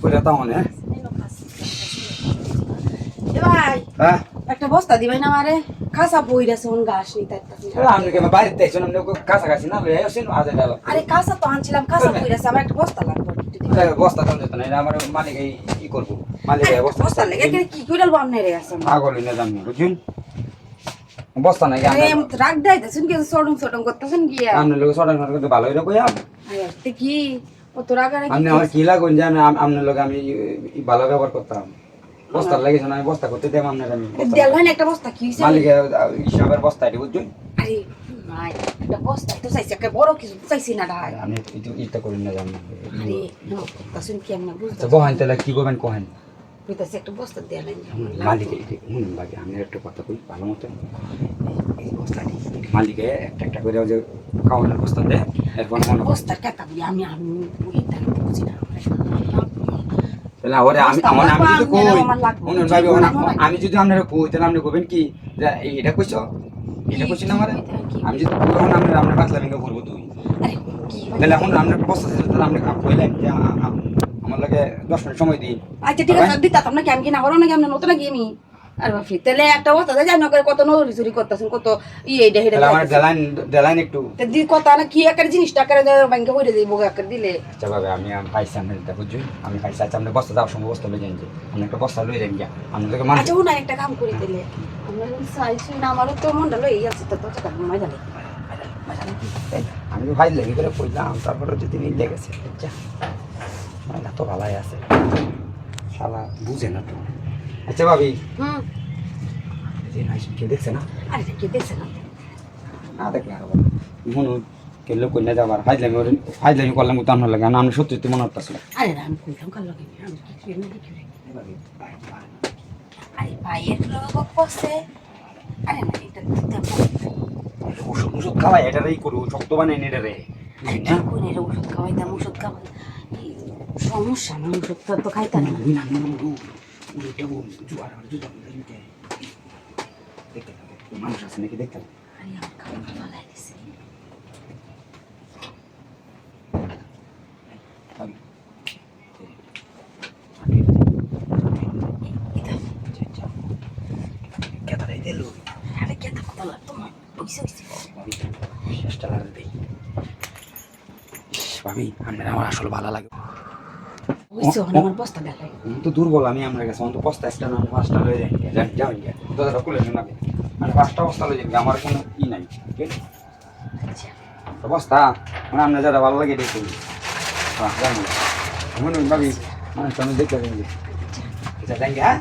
কইরা তাও না এ ভাই হ্যাঁ একটা বস্তা দিবেন আমারে কাঁচা বইরাছে ওন ঘাস নিতে আসতেছি আমরা কি বাইরে দেখছ না কাছাকাছি না লয়ে আসেন আজ গেল আরে কাঁচা তো আনছিলাম কাঁচা বইরাছে আমার একটা বস্তা লাগবে বস্তা দাও যেত না এটা আমার মালিক এই কি করব মালিক বস্তা লেগে কি কইরাল বামনে রে আছে পাগল না জানি বুঝুন বস্তা নাই আরে রাগ দেয় শুন কি সডং করতেছেন গিয়া আমনে লোক সডং করতে ভালোই রে কইয়া আরে কি ও তো রাগ আমনে আমার কি লাগুন জান আমনে লোক আমি ভালো ব্যবহার করতাম বস্তা লাগিছ না আমি বস্তা করতে দেব আমনে আমি দেলহান একটা বস্তা কি হইছে মালিক হিসাবের বস্তা এটি বুঝুন আরে নাই একটা বস্তা তো চাইছে একটা বড় কিছু চাইছি না ঢাই আমি ইটা করি না জানি আরে নো শুন কি আমি বুঝতে আচ্ছা বহান তাহলে কি করবেন কোহেন কইতাছে একটা বস্তা দেলহান মালিক শুনুন বাকি আমি একটা কথা কই ভালো মতো এই বস্তাটি মালিকে একটা করে যে খাওয়ানোর বস্তা দেয় এরপর মনে বস্তা কাটা বলি আমি এটা বুঝি না তাহলে ওরে আমি যদি কই শুনুন ভাই আমি যদি আপনারা কই তাহলে আপনি কইবেন কি যে এটা কইছো এটা কইছি না আমারে আমি যদি তখন আমরা পাতলা ভেঙে করবো তুই আরে কি তাহলে এখন আমরা বস্তা তাহলে আমরা কইলাম যে আমার লাগে 10 মিনিট সময় দিই আচ্ছা ঠিক আছে দিতা তোমরা কেমন কি না করো না কেমন নতুন নাকি আমি আর বাপরে তাহলে একটা বস্তা দেয় জানো করে কত নড়ি চুরি করতেছেন কত এইটা হেডে তাহলে আমার দেলাইন একটু তে দি কথা না কি একটা জিনিসটা করে ব্যাংকে হইরে যাইবো একটা দিলে আচ্ছা বাবা আমি পাইছি আমি এটা বুঝুন আমি পাইছি আচ্ছা আপনি বস্তা যাওয়ার সময় বস্তা লয়ে যান যে আমি একটা বস্তা লয়ে যান গিয়া আপনাদেরকে মানুষ আচ্ছা না একটা কাম করি দিলে আমরা চাইছি না আমারও তো মনটা লই আছে তো টাকা মাই জানি আমি তো ভাই লেগে করে কইলাম তারপরে যদি নিয়ে লেগেছে আচ্ছা মানে তো ভালাই আছে শালা বুঝে না তো আচ্ছা ভাবি কেউ দেখছে না আরে কি দেখছ না না দেখলে আর মনে কেলো কইনা যাবার ফাইজলামি করলাম তো আপনার লাগে আমি সত্যি মনে হচ্ছে আরে আমি কইলাম কাল লাগে আমি কি না কি আরে ভাইয়ের লোক কইছে আরে না এটা দিতে ওষুধ খাওয়াই এটারই করু শক্ত বানাই এটা রে কোন এর ওষুধ খাওয়াই দাম ওষুধ খাওয়াই সমস্যা না ওষুধ তো খাইতা না মানুষ আছে নাকি দেখতে আরে আমার খাওয়া ভালো দিছে কেতারাই দিল আরে কেতা কথা লাগতো না পয়সা হইছে চেষ্টা লাগবে ভাবি আমার আসলে ভালো লাগে হইছে আমার বস্তা দেখাই তো দুর্বল আমি আমার কাছে অন্ত বস্তা একটা না পাঁচটা লয়ে যাই যাও গিয়া দাদা খুলে না মানে পাঁচটা বস্তা লয়ে যাই আমার কোনো ই নাই ঠিক আচ্ছা তো বস্তা মানে আপনার যারা ভালো লাগে দেখুন হ্যাঁ জানো মনে ভাবি মানুষ আমি দেখতে আচ্ছা যাই হ্যাঁ